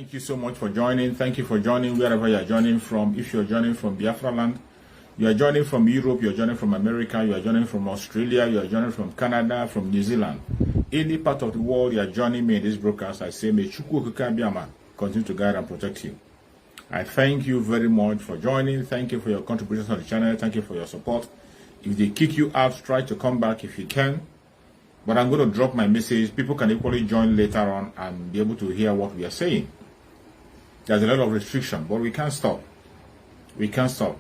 Thank you so much for joining. Thank you for joining wherever you are joining from. If you're joining from Biafra land, you are joining from Europe, you are joining from America, you are joining from Australia, you are joining from Canada, from New Zealand. Any part of the world you are joining me in this broadcast, I say, may Chukwu Okike Abiyama continue to guide and protect you. I thank you very much for joining. Thank you for your contributions on the channel. Thank you for your support. If they kick you out, try to come back if you can. But I'm going to drop my message. People can equally join later on and be able to hear what we are saying. There's a lot of restriction, but we can't stop. We can't stop.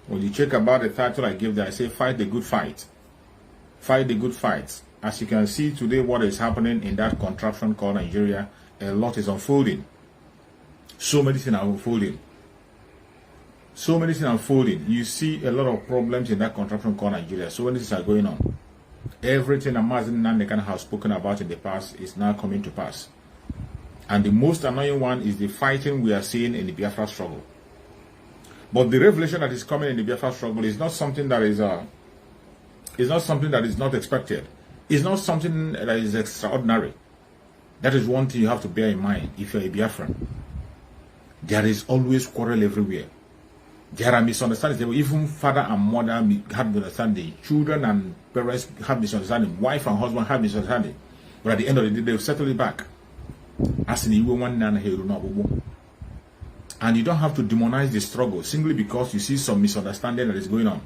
When you check about the title I gave there, I say, fight the good fight. Fight the good fight. As you can see today, what is happening in that contraption called Nigeria, a lot is unfolding. So many things are unfolding. So many things are unfolding. You see a lot of problems in that contraption called Nigeria. So many things are going on. Everything Amazon Nandekan has spoken about in the past is now coming to pass. And the most annoying one is the fighting we are seeing in the Biafra struggle. But the revelation that is coming in the Biafra struggle is not something that is not expected. It's not something that is extraordinary. That is one thing you have to bear in mind if you're a Biafran. There is always quarrel everywhere. There are misunderstandings. Even father and mother have misunderstanding. Children and parents have misunderstanding. Wife and husband have misunderstanding. But at the end of the day, they'll settle it back. As in and you don't have to demonize the struggle simply because you see some misunderstanding that is going on.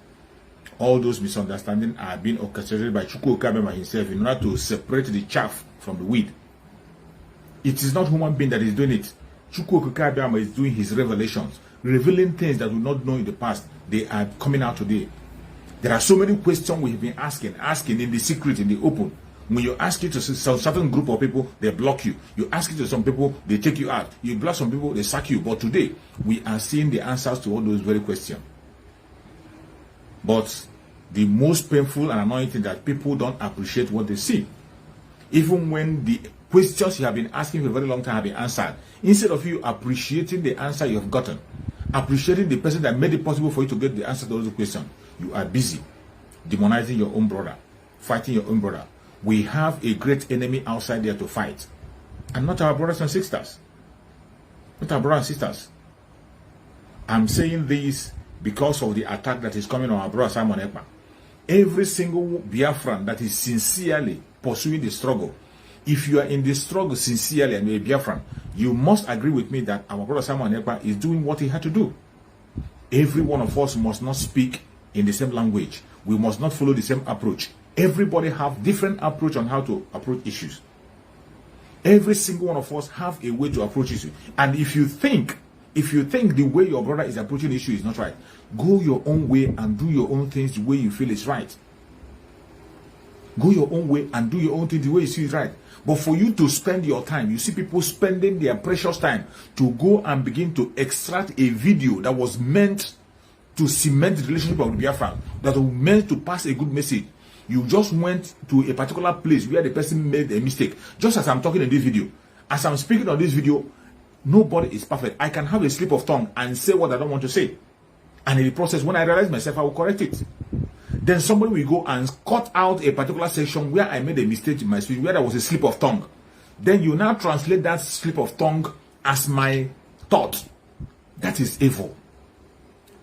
All those misunderstandings are being orchestrated by Chukwu Okike Abiyama himself in order to separate the chaff from the weed. It is not human being that is doing it. Chukwu Okike Abiyama is doing his revelations, revealing things that we not know in the past. They are coming out today. There are so many questions we have been asking in the secret, in the open. When you ask it to some certain group of people, they block you. You ask it to some people, they take you out. You block some people, they sack you. But today, we are seeing the answers to all those very questions. But the most painful and annoying thing that people don't appreciate what they see. Even when the questions you have been asking for a very long time have been answered, instead of you appreciating the answer you have gotten, appreciating the person that made it possible for you to get the answer to those questions, you are busy demonizing your own brother, fighting your own brother. We have a great enemy outside there to fight, and not our brothers and sisters. Not our brothers and sisters. I'm saying this because of the attack that is coming on our brother Simon Ekpa. Every single Biafran that is sincerely pursuing the struggle, if you are in the struggle sincerely and you're a Biafran, you must agree with me that our brother Simon Ekpa is doing what he had to do. Every one of us must not speak in the same language. We must not follow the same approach. Everybody have different approach on how to approach issues. Every single one of us have a way to approach issues. And if you think the way your brother is approaching the issue is not right, go your own way and do your own things the way you feel is right. Go your own way and do your own things the way you see is right. But for you to spend your time, you see people spending their precious time to go and begin to extract a video that was meant to cement the relationship of the Biafra, that was meant to pass a good message. You just went to a particular place where the person made a mistake. Just as I'm talking in this video, as I'm speaking on this video, nobody is perfect. I can have a slip of tongue and say what I don't want to say. And in the process, when I realize myself, I will correct it. Then somebody will go and cut out a particular section where I made a mistake in my speech, where there was a slip of tongue. Then you now translate that slip of tongue as my thought. That is evil.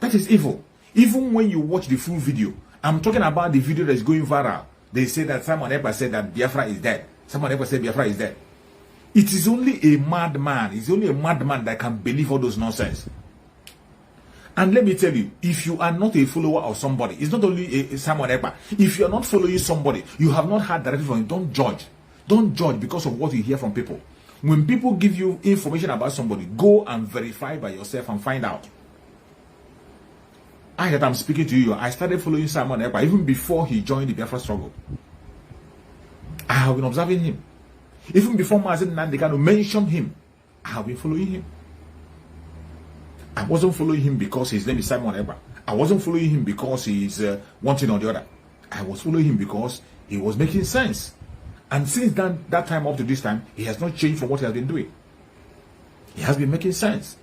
That is evil. Even when you watch the full video, I'm talking about the video that is going viral. They say that Simon Ekpa said that Biafra is dead. Simon Ekpa said Biafra is dead. It is only a madman. It's only a madman that can believe all those nonsense. And let me tell you, if you are not a follower of somebody, it's not only a Simon Ekpa. If you are not following somebody, you have not heard directly from him, don't judge. Don't judge because of what you hear from people. When people give you information about somebody, go and verify by yourself and find out. That I'm speaking to you, I started following Simon Ekpa even before he joined the Biafra struggle. I have been observing him. Even before Mazen Nandekano mentioned him, I have been following him. I wasn't following him because his name is Simon Ekpa. I wasn't following him because he's one thing or the other. I was following him because he was making sense. And since that time up to this time, he has not changed from what he has been doing. He has been making sense.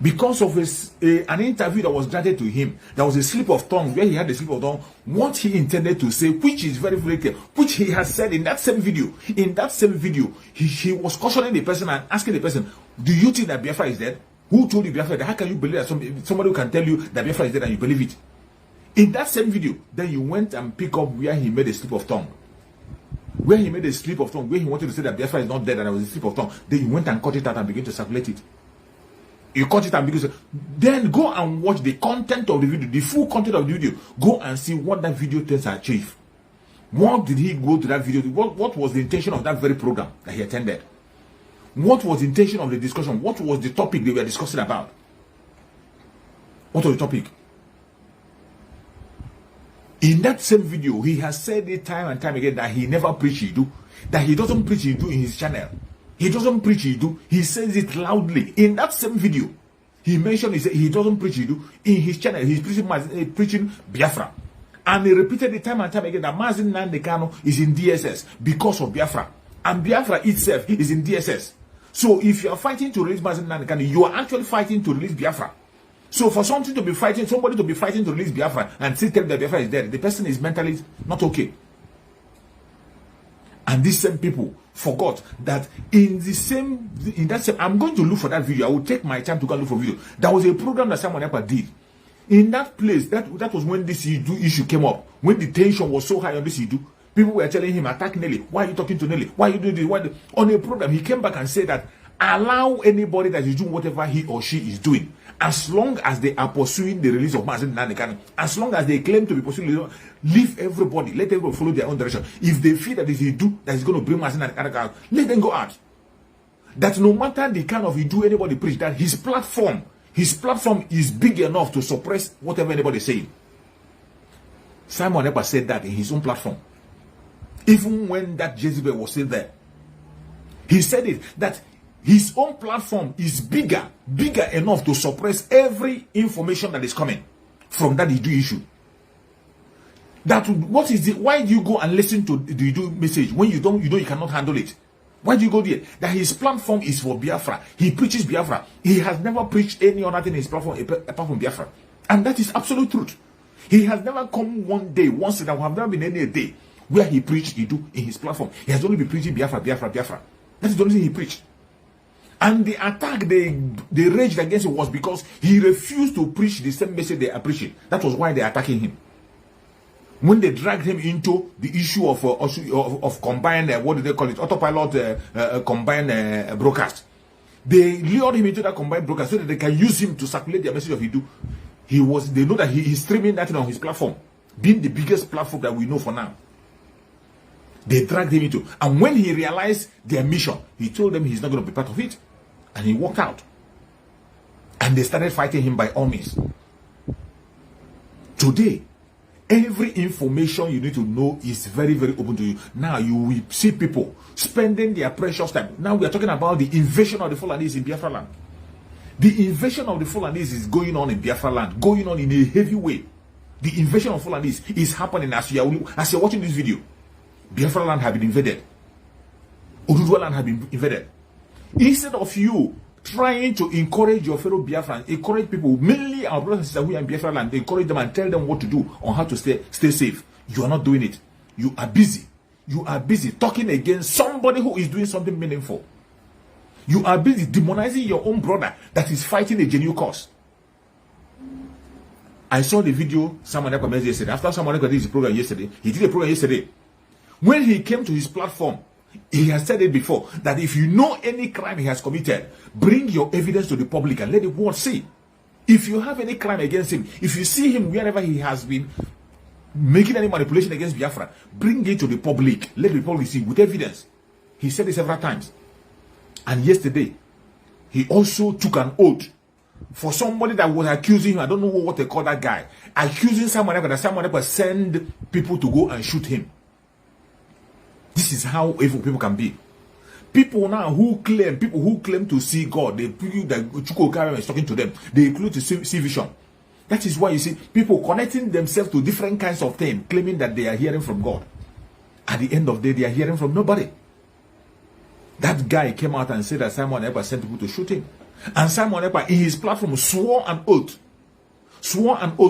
Because of an interview that was granted to him, there was a slip of tongue where he had a slip of tongue, what he intended to say, which is very, very clear, which he has said in that same video. In that same video, he was cautioning the person and asking the person, do you think that Biafra is dead? Who told you Biafra is dead? How can you believe that somebody who can tell you that Biafra is dead and you believe it? In that same video, then you went and pick up where he made a slip of tongue. Where he made a slip of tongue, where he wanted to say that Biafra is not dead and there was a slip of tongue. Then you went and cut it out and began to circulate it. You cut it and begin to say, then go and watch the content of the video, the full content of the video. Go and see what that video tends to achieve. What did he go to that video? What was the intention of that very program that he attended? What was the intention of the discussion? What was the topic they were discussing about? What was the topic? In that same video, he has said it time and time again that he never preach Idu, that he doesn't preach Idu in his channel. He doesn't preach Idu. He says it loudly. In that same video, he mentioned he doesn't preach Idu. In his channel, he's preaching Biafra. And he repeated it time and time again that Mazin Nandekano is in DSS because of Biafra. And Biafra itself is in DSS. So if you are fighting to release Mazin Nandekano, you are actually fighting to release Biafra. So for somebody to be fighting to release Biafra and still tell that Biafra is dead, the person is mentally not okay. And these same people forgot that in that same, I'm going to look for that video. I will take my time to go and look for video. There was a program that someone ever did. In that place, that was when this issue came up. When the tension was so high on this issue, people were telling him, attack Nelly. Why are you talking to Nelly? Why are you doing this? On a program, he came back and said that allow anybody that is doing whatever he or she is doing, as long as they are pursuing the release of Mazen Nandekano, as long as they claim to be pursuing, leave everybody, let everybody follow their own direction. If they feel that if they do, that is going to bring Mazen Nandekano out, let them go out. That no matter the kind of Idu anybody preach, that his platform is big enough to suppress whatever anybody is saying. Simon Epa said that in his own platform. Even when that Jezebel was still there. He said it, that his own platform is bigger enough to suppress every information that is coming from that Idu issue. That what is it? Why do you go and listen to the Idu message when you cannot handle it? Why do you go there? That his platform is for Biafra. He preaches Biafra. He has never preached any other thing in his platform apart from Biafra, and that is absolute truth. He has never come once there have never been any day where he preached Idu in his platform. He has only been preaching Biafra. That is the only thing he preached. And the attack they raged against him was because he refused to preach the same message they are preaching. That was why they are attacking him. When they dragged him into the issue of combined, what do they call it, autopilot combined broadcast, they lured him into that combined broadcast so that they can use him to circulate their message of Idu. They know that he is streaming that on his platform, being the biggest platform that we know for now. They dragged him into, and when he realized their mission, he told them he's not going to be part of it, and he walked out. And they started fighting him by all means. Today, every information you need to know is very, very open to you. Now you will see people spending their precious time. Now we are talking about the invasion of the Fulanese in Biafra land. The invasion of the Fulanese is going on in Biafra land, going on in a heavy way. The invasion of Fulanese is happening as you're watching this video. Biafra land have been invaded. Ududua land have been invaded. Instead of you trying to encourage your fellow Biafrans, encourage people, mainly our brothers and sisters who are in Biafra land, encourage them and tell them what to do on how to stay safe. You are not doing it. You are busy. You are busy talking against somebody who is doing something meaningful. You are busy demonizing your own brother that is fighting a genuine cause. I saw the video someone made yesterday. After someone did his program yesterday, he did a program yesterday. When he came to his platform, he has said it before, that if you know any crime he has committed, bring your evidence to the public and let the world see. If you have any crime against him, if you see him wherever he has been making any manipulation against Biafra, bring it to the public. Let the public see with evidence. He said it several times. And yesterday, he also took an oath for somebody that was accusing him. I don't know what they call that guy. Accusing someone else, that someone else send people to go and shoot him. This is how evil people can be. People who claim to see God, they believe that Chukwuka is talking to them. They include to see vision. That is why you see people connecting themselves to different kinds of things, claiming that they are hearing from God. At the end of the day, they are hearing from nobody. That guy came out and said that Simon ever sent people to shoot him. And Simon Ekpa, in his platform, swore an oath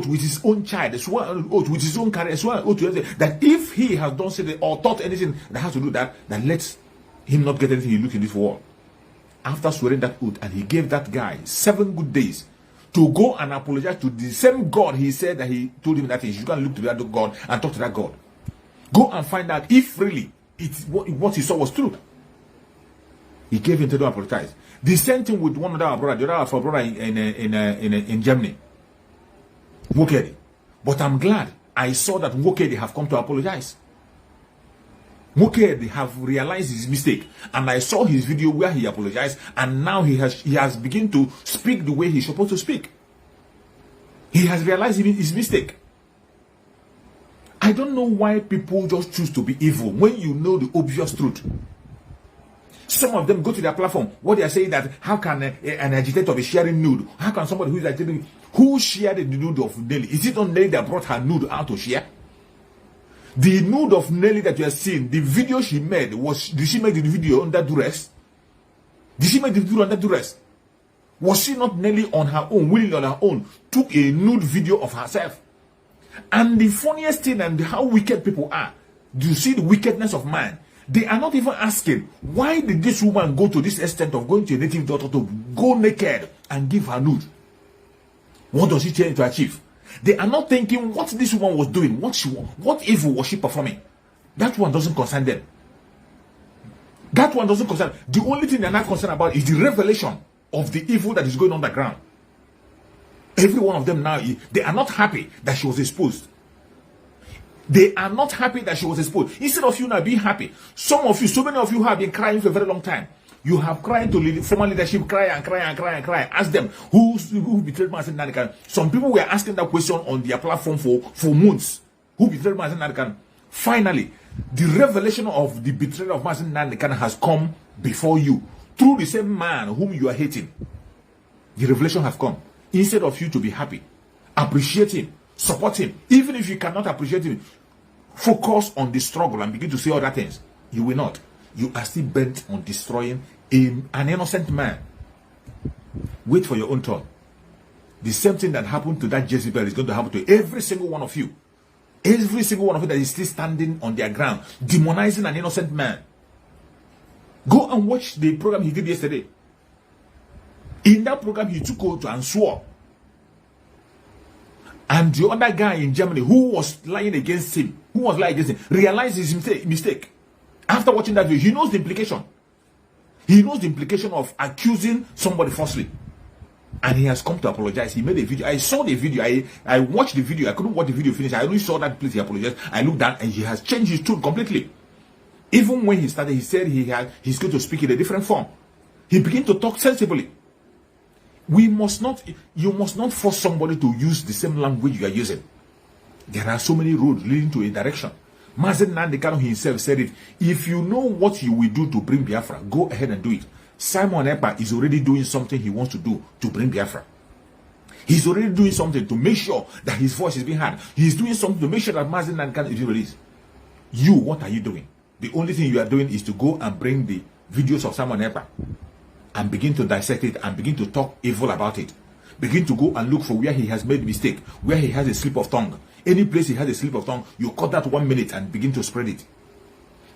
with his own child, swore an oath with his own career, swore an oath that if he has done something or thought anything that has to do that, then let him not get anything he looked in this world. After swearing that oath, and he gave that guy 7 good days to go and apologize to the same God he said that he told him that he should go and look to that God and talk to that God. Go and find out if really what he saw was true. He gave him to do apologize. The same thing with one of our brother, the other brother in Germany, Wokedi. But I'm glad I saw that Wokedi have come to apologize. Wokedi have realized his mistake, and I saw his video where he apologized, and now he has begun to speak the way he's supposed to speak. He has realized his mistake. I don't know why people just choose to be evil when you know the obvious truth. Some of them go to their platform. What they are saying that how can an agitator be sharing nude? How can somebody who is agitating, who shared the nude of Nelly? Is it not Nelly that brought her nude out to share? The nude of Nelly that you are seeing, the video she made, did she make the video under duress? Did she make the video under duress? Was she not Nelly on her own, willingly on her own, took a nude video of herself? And the funniest thing, and how wicked people are, do you see the wickedness of man? They are not even asking, why did this woman go to this extent of going to a native daughter to go naked and give her nude? What does she try to achieve? They are not thinking what this woman was doing, what evil was she performing. That one doesn't concern them. That one doesn't concern. The only thing they're not concerned about is the revelation of the evil that is going on the ground. Every one of them now, they are not happy that she was exposed. They are not happy that she was exposed. Instead of you now being happy, some of you, so many of you have been crying for a very long time. You have cried to former leadership, cry. Ask them who betrayed Mazen Nanikan. Some people were asking that question on their platform for months. Who betrayed Mazen Nanikan? Finally, the revelation of the betrayal of Mazen Nanikan has come before you through the same man whom you are hating. The revelation has come. Instead of you to be happy, appreciate him, support him. Even if you cannot appreciate him, focus on the struggle and begin to say other things. You will not. You are still bent on destroying an innocent man. Wait for your own turn. The same thing that happened to that Jezebel is going to happen to every single one of you. Every single one of you that is still standing on their ground, demonizing an innocent man. Go and watch the program he did yesterday. In that program, he took oath and swore. And the other guy in Germany who was lying against him, realized his mistake. After watching that video, he knows the implication. He knows the implication of accusing somebody falsely. And he has come to apologize. He made a video. I saw the video. I watched the video. I couldn't watch the video finish. I only saw that place he apologized. I looked down and he has changed his tune completely. Even when he started, he said he's going to speak in a different form. He began to talk sensibly. You must not force somebody to use the same language you are using. There are so many roads leading to a direction. Mazen Nandekano himself said it. If you know what you will do to bring Biafra, go ahead and do it. Simon Ekpa is already doing something he wants to do to bring Biafra. He's already doing something to make sure that his voice is being heard. He's doing something to make sure that Mazen Nandekano is released. You, what are you doing? The only thing you are doing is to go and bring the videos of Simon Ekpa and begin to dissect it and begin to talk evil about it. Begin to go and look for where he has made mistake, where he has a slip of tongue. Any place he has a slip of tongue, you cut that 1 minute and begin to spread it.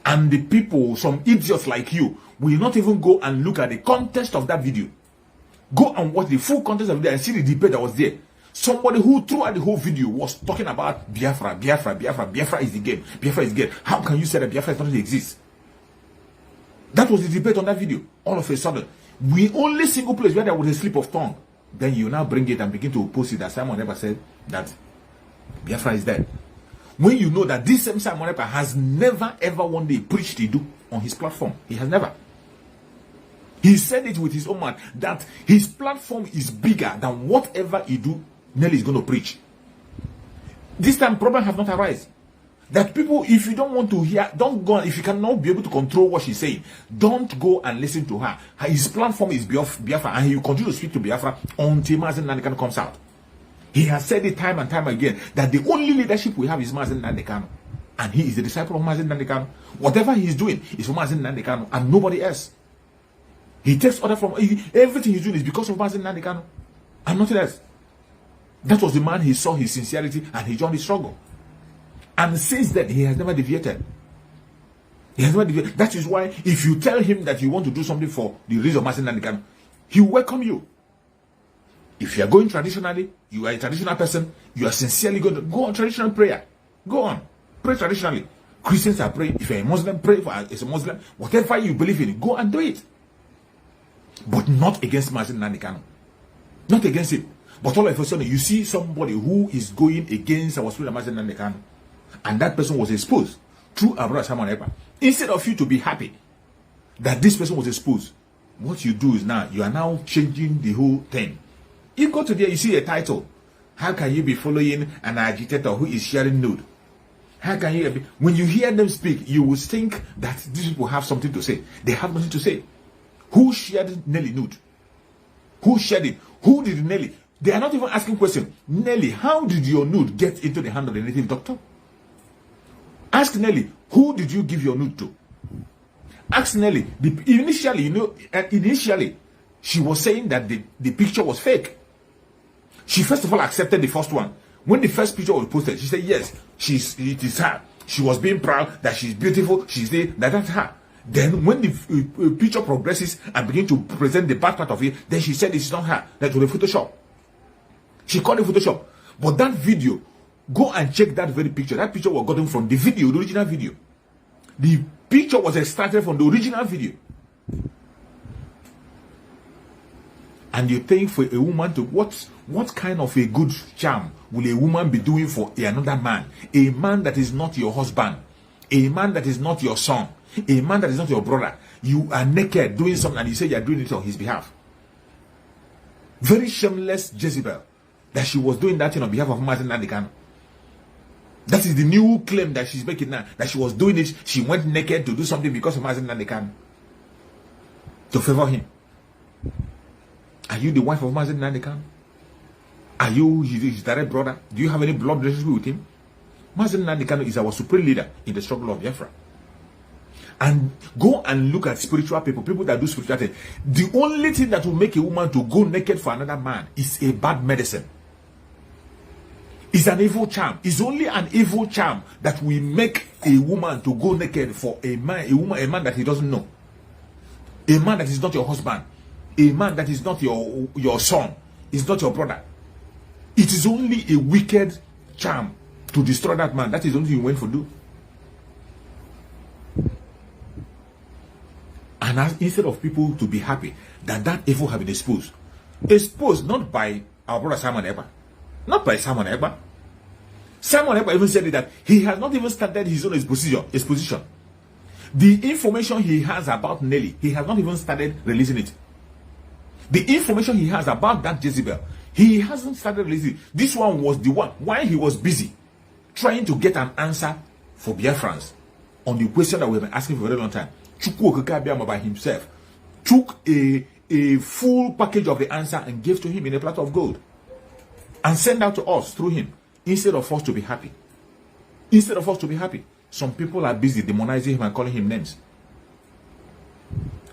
And the people, some idiots like you, will not even go and look at the context of that video. Go and watch the full context of it and see the debate that was there. Somebody who throughout the whole video was talking about Biafra. Biafra is the game. Biafra is the game. How can you say that Biafra doesn't exist? That was the debate on that video. All of a sudden, we only single place where there was a slip of tongue. Then you now bring it and begin to post it that Simon Ekpa said that Biafra is dead. When you know that this same Simon Ekpa has never ever one day preached Idu on his platform. He has never. He said it with his own mouth that his platform is bigger than whatever Idu Nelly is going to preach. This time problem have not arisen. That people, if you don't want to hear, don't go. If you cannot be able to control what she's saying, don't go and listen to her. His platform is Biafra, and he will continue to speak to Biafra until Mazen Nandekano comes out. He has said it time and time again that the only leadership we have is Mazen Nandekano, and he is the disciple of Mazen Nandekano. Whatever he is doing is for Mazen Nandekano and nobody else. He takes order from everything he's doing is because of Mazi Nnamdi Kanu and nothing else. That was the man he saw his sincerity and he joined the struggle. And since then, he has never deviated. He has never deviated. That is why if you tell him that you want to do something for the reason of Mazi Nnamdi Kanu, he will welcome you. If you are going traditionally, you are a traditional person, you are sincerely going to go on traditional prayer. Go on. Pray traditionally. Christians are praying. If you're a Muslim, pray for as a Muslim. Whatever you believe in, go and do it. But not against Mazi Nnamdi Kanu. Not against it. But all of a sudden, you see somebody who is going against our spirit of Mazi Nnamdi Kanu, and that person was exposed through our brother Simon Ekpa. Instead of you to be happy that this person was exposed, what you do is now, you are now changing the whole thing. You go to there, you see a title. How can you be following an agitator who is sharing nude? How can you, when you hear them speak, you will think that these people have something to say. They have nothing to say. Who shared Nelly nude? Who shared it? Who did Nelly? They are not even asking questions. Nelly, how did your nude get into the hand of the native doctor? Ask Nelly, who did you give your nude to? Ask Nelly. Initially, she was saying that the picture was fake. She first of all accepted the first one. When the first picture was posted, she said, yes, it is her. She was being proud that she's beautiful. She's there, that's her. Then when the picture progresses and begins to present the bad part of it, then she said it's not her. That was a Photoshop. She called it Photoshop. But that video, go and check that very picture. That picture was gotten from the video, the original video. The picture was extracted from the original video. And you think for a woman to, what kind of a good charm will a woman be doing for another man? A man that is not your husband. A man that is not your son. A man that is not your brother. You are naked doing something and you say you are doing it on his behalf. Very shameless Jezebel. That she was doing that thing on behalf of Mazi Nnamdi Kanu. That is the new claim that she's making now. That she was doing it. She went naked to do something because of Mazi Nnamdi Kanu. To favor him. Are you the wife of Mazi Nnamdi Kanu? Are you his direct brother? Do you have any blood relationship with him? Mazi Nnamdi Kanu is our supreme leader in the struggle of Biafra. And go and look at spiritual people that do spirituality. The only thing that will make a woman to go naked for another man is a bad medicine. It's an evil charm. It's only an evil charm that will make a woman to go naked for a man, a man that he doesn't know. A man that is not your husband. A man that is not your son. Is not your brother. It is only a wicked charm to destroy that man. That is the only thing you went for do. And instead of people to be happy that evil have been exposed not by our brother Simon Ekpa, not by Simon Ekpa. Simon Ekpa even said that he has not even started his own exposition. The information he has about Nelly, he has not even started releasing it. The information he has about that Jezebel, he hasn't started releasing. This one was the one while he was busy trying to get an answer for Biafrans on the question that we've been asking for a very long time. Chukwu Okeke Abiama by himself took a full package of the answer and gave to him in a platter of gold and sent out to us through him instead of us to be happy. Instead of us to be happy, some people are busy demonizing him and calling him names.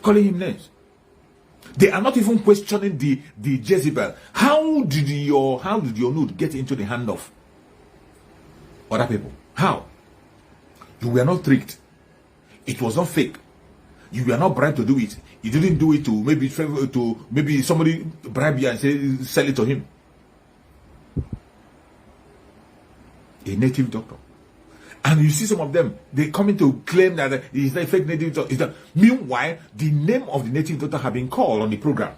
Calling him names. They are not even questioning the Jezebel. How did your nude get into the hand of other people? How? You were not tricked. It was not fake. You were not bribed to do it. You didn't do it to maybe somebody bribe you and say sell it to him. A native doctor. And you see some of them, they coming to claim that he's not a fake native doctor. Meanwhile, the name of the native doctor have been called on the program.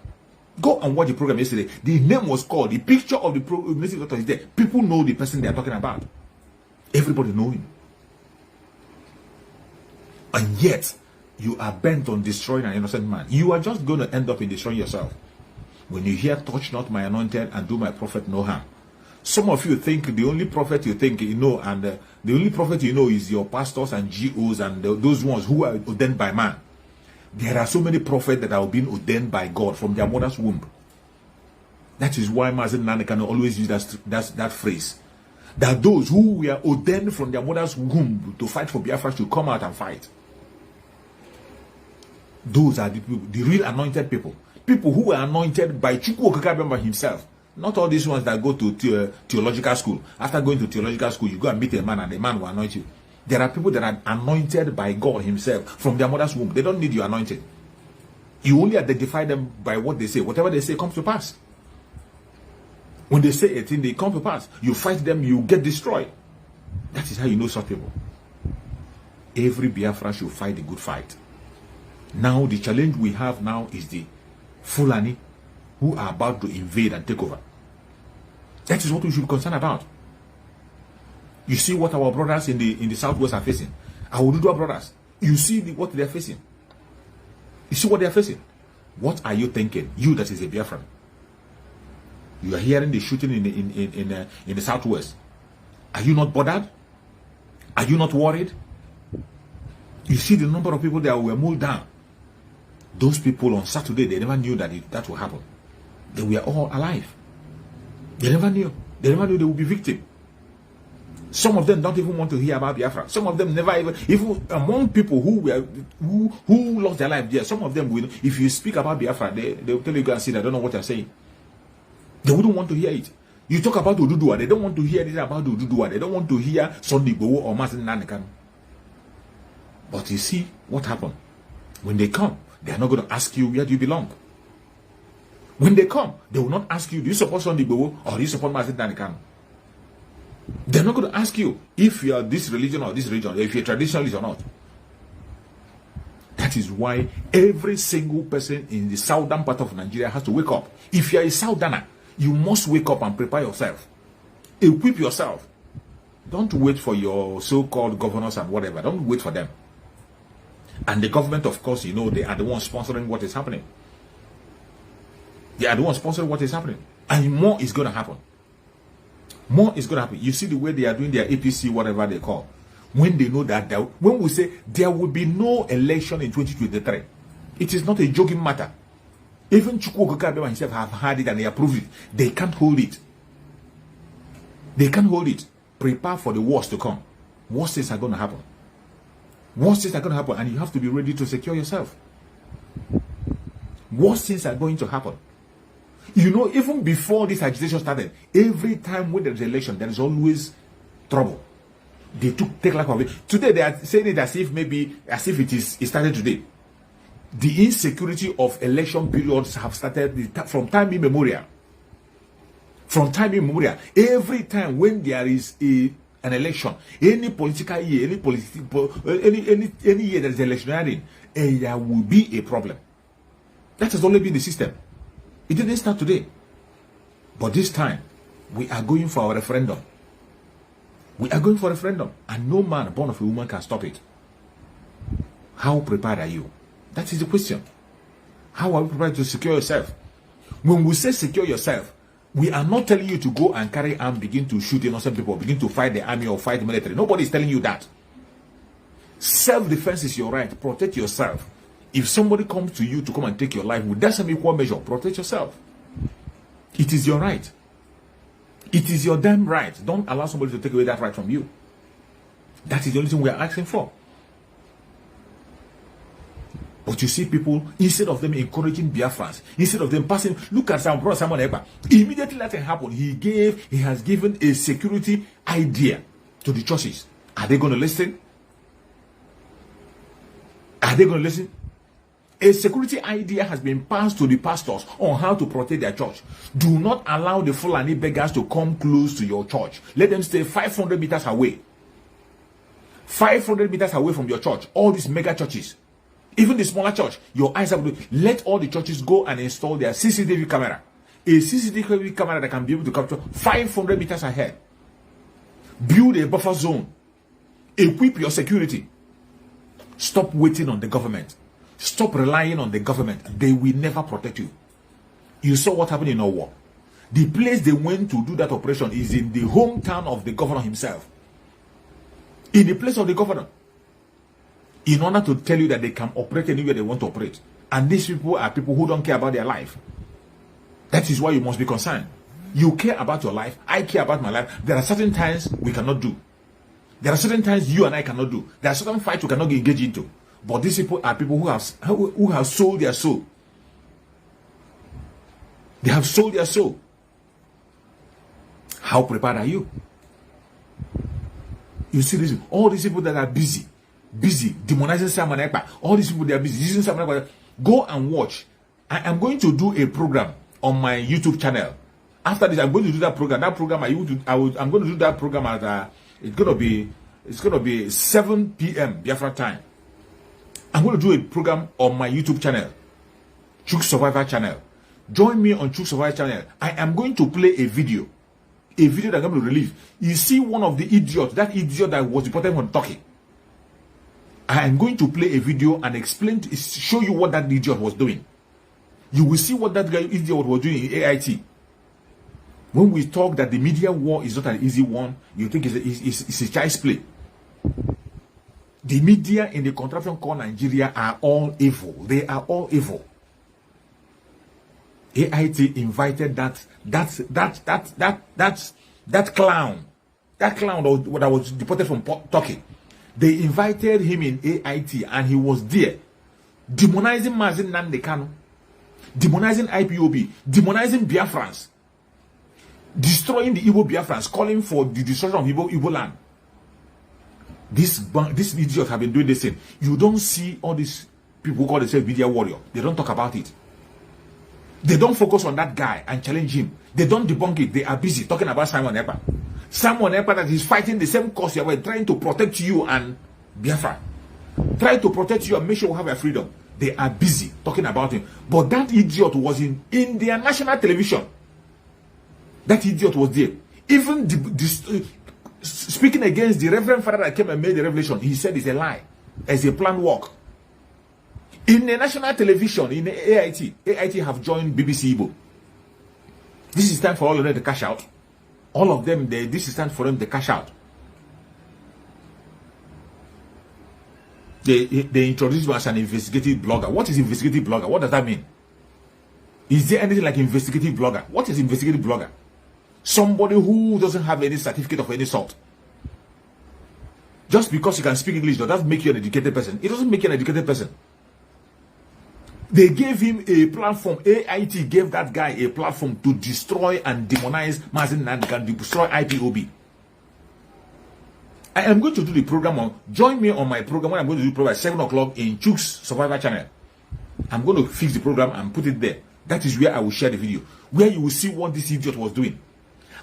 Go and watch the program yesterday. The name was called. The picture of the native doctor is there. People know the person they are talking about. Everybody know him. And yet, you are bent on destroying an innocent man. You are just going to end up in destroying yourself. When you hear, touch not my anointed and do my prophet no harm. Some of you think the only prophet you think you know, and the only prophet you know is your pastors and GOs and those ones who are ordained by man. There are so many prophets that are being ordained by God from their mother's womb. That is why Mazi Nnamdi Kanu always use that phrase. That those who were ordained from their mother's womb to fight for Biafra should come out and fight. Those are the people, the real anointed people. People who were anointed by Chukwu Okakabemba himself. Not all these ones that go to theological school. After going to theological school, you go and meet a man and the man will anoint you. There are people that are anointed by God himself from their mother's womb. They don't need your anointing. You only identify them by what they say. Whatever they say comes to pass. When they say a thing, they come to pass. You fight them, you get destroyed. That is how you know such people. Every Biafra should fight a good fight. Now, the challenge we have now is the Fulani who are about to invade and take over. That is what we should be concerned about. You see what our brothers in the southwest are facing. Our Ududua brothers. You see what they are facing. You see what they are facing. What are you thinking? You that is a Biafran. You are hearing the shooting in the southwest. Are you not bothered? Are you not worried? You see the number of people that were moved down. Those people on Saturday, they never knew that that would happen. They were all alive. They never knew. They never knew they would be victims. Some of them don't even want to hear about Biafra. Some of them never even among people who lost their life there. Some of them will. If you speak about Biafra, they will tell you, go and see. They don't know what you're saying. They wouldn't want to hear it. You talk about Ududua, they don't want to hear anything about Ududua. They don't want to hear Sunday Igboho or Mazen Nanikan. But you see what happened when they come. They are not going to ask you, where do you belong? When they come, they will not ask you, do you support Sunday Igboho or do you support Mazen Nanikan? They're not going to ask you if you are this religion or this religion, if you're traditionalist or not. That is why every single person in the southern part of Nigeria has to wake up. If you are a southerner, you must wake up and prepare yourself. Equip yourself. Don't wait for your so-called governors and whatever. Don't wait for them. And the government, of course, you know, they are the ones sponsoring what is happening. They are the ones sponsoring what is happening. And more is going to happen. More is going to happen. You see the way they are doing their APC, whatever they call. When they know that, when we say there will be no election in 2023, it is not a joking matter. Even Chukwu Okakabemba himself have had it and they approved it. They can't hold it. They can't hold it. Prepare for the worst to come. Worst things are going to happen. Worst things are going to happen, and you have to be ready to secure yourself. Worst things are going to happen. You know, even before this agitation started, every time when there's an election, there is always trouble. They take like of it. Today they are saying it as if it started today. The insecurity of election periods have started from time immemorial. From time immemorial, every time when there is an election, any political year, any year that is electioneering, there will be a problem. That has only been the system. It didn't start today. But this time, we are going for a referendum. We are going for a referendum. And no man born of a woman can stop it. How prepared are you? That is the question. How are you prepared to secure yourself? When we say secure yourself, we are not telling you to go and carry arms, begin to shoot innocent people, begin to fight the army or fight the military. Nobody is telling you that. Self-defense is your right. Protect yourself. If somebody comes to you to come and take your life with that same equal measure, protect yourself. It is your right. It is your damn right. Don't allow somebody to take away that right from you. That is the only thing we are asking for. But you see people, instead of them encouraging Biafrans, instead of them passing, look at some brother Simon Ekpa. Immediately that happened, he has given a security idea to the churches. Are they going to listen? Are they going to listen? A security idea has been passed to the pastors on how to protect their church. Do not allow the Fulani beggars to come close to your church. Let them stay 500 meters away. 500 meters away from your church. All these mega churches. Even the smaller church, your eyes have to let all the churches go and install their CCTV camera. A CCTV camera that can be able to capture 500 meters ahead. Build a buffer zone. Equip your security. Stop waiting on the government. Stop relying on the government. They will never protect you. You saw what happened in Owo. The place they went to do that operation is in the hometown of the governor himself. In the place of the governor. In order to tell you that they can operate anywhere they want to operate. And these people are people who don't care about their life. That is why you must be concerned. You care about your life. I care about my life. There are certain times we cannot do. There are certain times you and I cannot do. There are certain fights we cannot engage into. But these people are people who have sold their soul. They have sold their soul. How prepared are you? You see this, all these people that are busy demonizing Simon Ekpa. All these people, they are busy using Simon Ekpa. Go and watch. I am going to do a program on my YouTube channel. After this, I'm going to do that program. That program I'm going to do that program at it's gonna be 7 p.m. Biafra time. I'm going to do a program on my YouTube channel, Chook Survivor channel. Join me on Chook Survivor channel. I am going to play a video that I'm going to release. You see one of the idiots, that idiot that was deported from Turkey. I am going to play a video and show you what that idiot was doing. You will see what that idiot was doing in AIT. When we talk that the media war is not an easy one, you think it's a child's play. The media in the contraption called Nigeria are all evil. They are all evil. AIT invited that clown that was deported from Turkey. They invited him in AIT and he was there, demonizing Mazin Nandekano, demonizing IPOB, demonizing Biafrans, destroying the Igbo Biafrans, calling for the destruction of Igbo land. These idiots have been doing this thing. You don't see all these people who call themselves media warrior. They don't talk about it. They don't focus on that guy and challenge him. They don't debunk it. They are busy talking about Simon Ekpa. Simon Ekpa that is fighting the same cause you are trying to protect you and Biafra. Trying to protect you and make sure we have our freedom. They are busy talking about him. But that idiot was in their national television. That idiot was there. Even speaking against the Reverend Father that came and made the revelation, he said it's a lie. It's a planned work. In the national television, in the AIT have joined BBC Igbo. This is time for all of them to cash out. All of them, this is time for them to cash out. They introduced me as an investigative blogger. What is investigative blogger? What does that mean? Is there anything like investigative blogger? What is investigative blogger? Somebody who doesn't have any certificate of any sort. Just because you can speak English does not make you an educated person. It doesn't make you an educated person. They gave him a platform. AIT gave that guy a platform to destroy and demonize Mazin Nandikan, destroy IPOB. I am going to do the program join me on my program when I'm going to do the program at 7 o'clock in Chook's Survivor channel. I'm going to fix the program and put it there. That is where I will share the video, where you will see what this idiot was doing.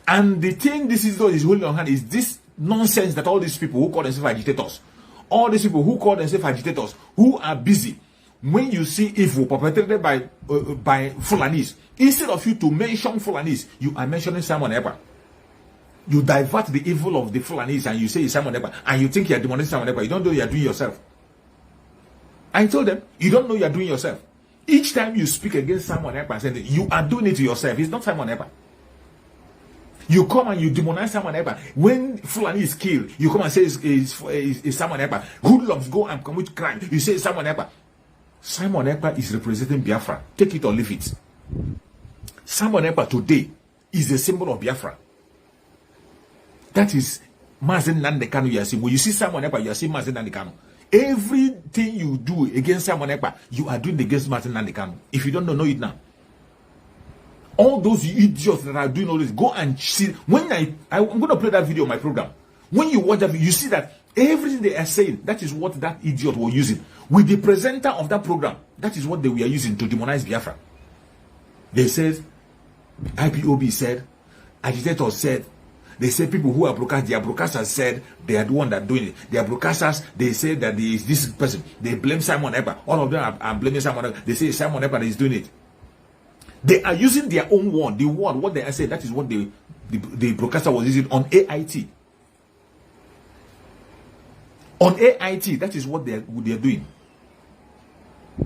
And the thing this idiot is holding on hand is this nonsense that all these people who call themselves agitators, all these people who call themselves agitators, who are busy. When you see evil perpetrated by Fulanis, instead of you to mention Fulanis, you are mentioning Simon Ekpa. You divert the evil of the Fulanis and you say it's Simon Ekpa, and you think you are demonizing Simon Ekpa. You don't know you are doing yourself. I told them, you don't know you are doing yourself. Each time you speak against Simon Ekpa, you are doing it to yourself. It's not Simon Ekpa. You come and you demonize Simon Ekpa. When Fulani is killed, you come and say it's Simon Ekpa. Hoodlums go and commit crime. You say it's Simon Ekpa. Simon Ekpa is representing Biafra. Take it or leave it. Simon Ekpa today is a symbol of Biafra. That is Mazen Nandekano you are seeing. When you see Simon Ekpa, you are seeing Mazen Nandekano. Everything you do against Simon Ekpa, you are doing against Mazen Nandekano. If you don't know it now. All those idiots that are doing all this, go and see. When I'm going to play that video on my program. When you watch that video, you see that everything they are saying, that is what that idiot was using. With the presenter of that program, that is what they were using to demonize Biafra. They said, IPOB said, agitators said, they say people who are broadcasters, their broadcasters said they are the one that are doing it. Their broadcasters, they say that there is this person. They blame Simon Ekpa. All of them are blaming Simon Ekpa. They say Simon Ekpa is doing it. They are using their own word. The word, what they are saying, that is what the broadcaster was using on AIT. On AIT, that is what they are doing.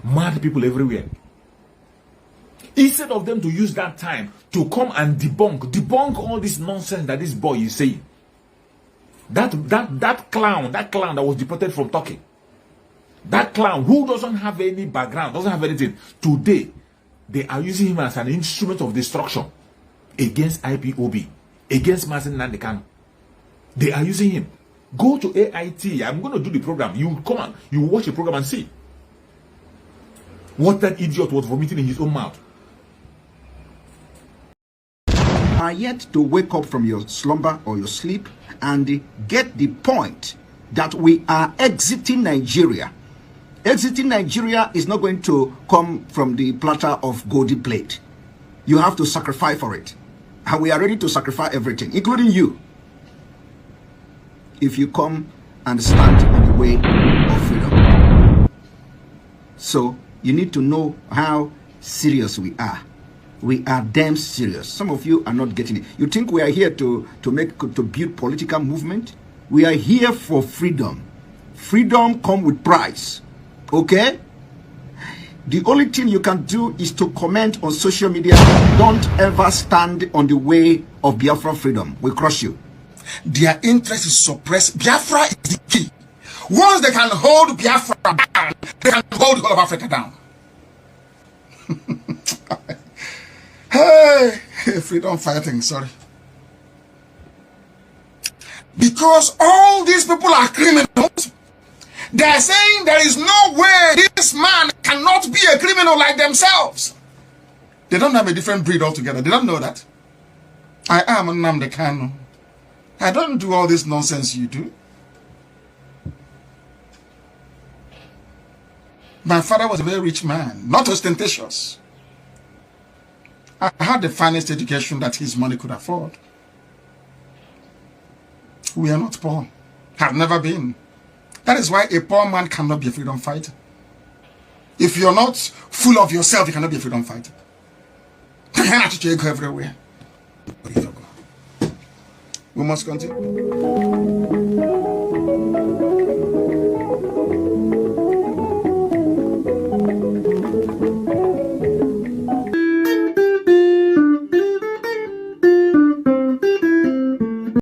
Mad people everywhere. Instead of them to use that time to come and debunk all this nonsense that this boy is saying. That clown that was deported from Turkey. That clown who doesn't have any background, doesn't have anything. Today, they are using him as an instrument of destruction against IPOB, against Mazen Nandekano. They are using him. Go to AIT. I'm going to do the program. You come and you watch the program and see what that idiot was vomiting in his own mouth. Are yet to wake up from your slumber or your sleep and get the point that we are exiting Nigeria. Exiting Nigeria is not going to come from the platter of golden plate. You have to sacrifice for it. And we are ready to sacrifice everything, including you, if you come and stand on the way of freedom. So you need to know how serious we are. We are damn serious. Some of you are not getting it. You think we are here to build political movement? We are here for freedom. Freedom comes with price. Okay? The only thing you can do is to comment on social media. Don't ever stand on the way of Biafra freedom. We crush you. Their interest is suppressed. Biafra is the key. Once they can hold Biafra down, they can hold the whole of Africa down. Hey, freedom fighting, sorry. Because all these people are criminals, they're saying there is no way this man cannot be a criminal like themselves. They don't have a different breed altogether. They don't know that. I am Nnamdi Kanu. I don't do all this nonsense you do. My father was a very rich man, not ostentatious. I had the finest education that his money could afford. We are not poor. Have never been. That is why a poor man cannot be a freedom fighter. If you're not full of yourself, you cannot be a freedom fighter. You cannot go everywhere. We must continue.